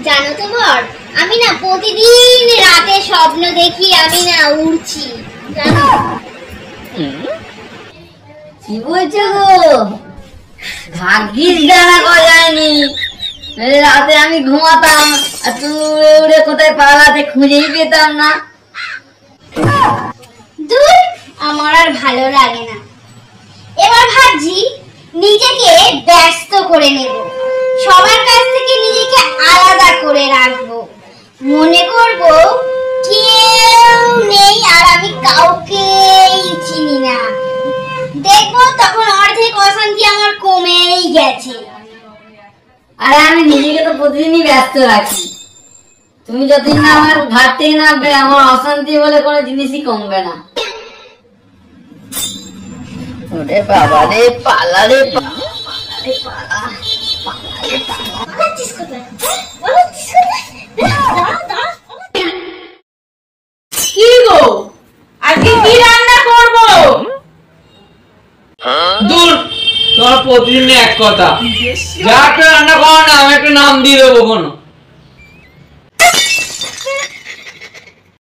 জানো তো বর, আমি না প্রতিদিন রাতে স্বপ্ন দেখি আমি না উড়ছি, জানো? কি বলছো গো? ভাগ্যিস জানা করা যায়নি, রাতে আমি ঘুমাতাম আর তুমি উড়ে উড়ে কোথায় পালাতে খুঁজেই পেতাম না। দূর, আমার আর ভালো লাগে না। এবার ভাবছি নিজেকে ব্যস্ত করে নেব, সবার কাছ থেকে নিজেকে আলাদা করে রাখবো, মনে করব কেউ নেই আর আমি কাউকেই চিনি না। দেখবো তখন অর্ধেক অশান্তি আমার কমেই গেছে। আরে আমি নিজেকে তো প্রতিদিনই ব্যস্ত রাখি, তুমি যতদিন না আমার ঘাট থেকে নামবে আমার অশান্তি বলে কোনো জিনিসই কমবে না। ওরে বাবা রে, পালা রে পালা। কি গো, আজকে কি রান্না করবো? দূর, তোমার প্রতিদিন এক কথা, যা একটা রান্না করো না আমি একটা নাম দিয়ে দেবো কোনো।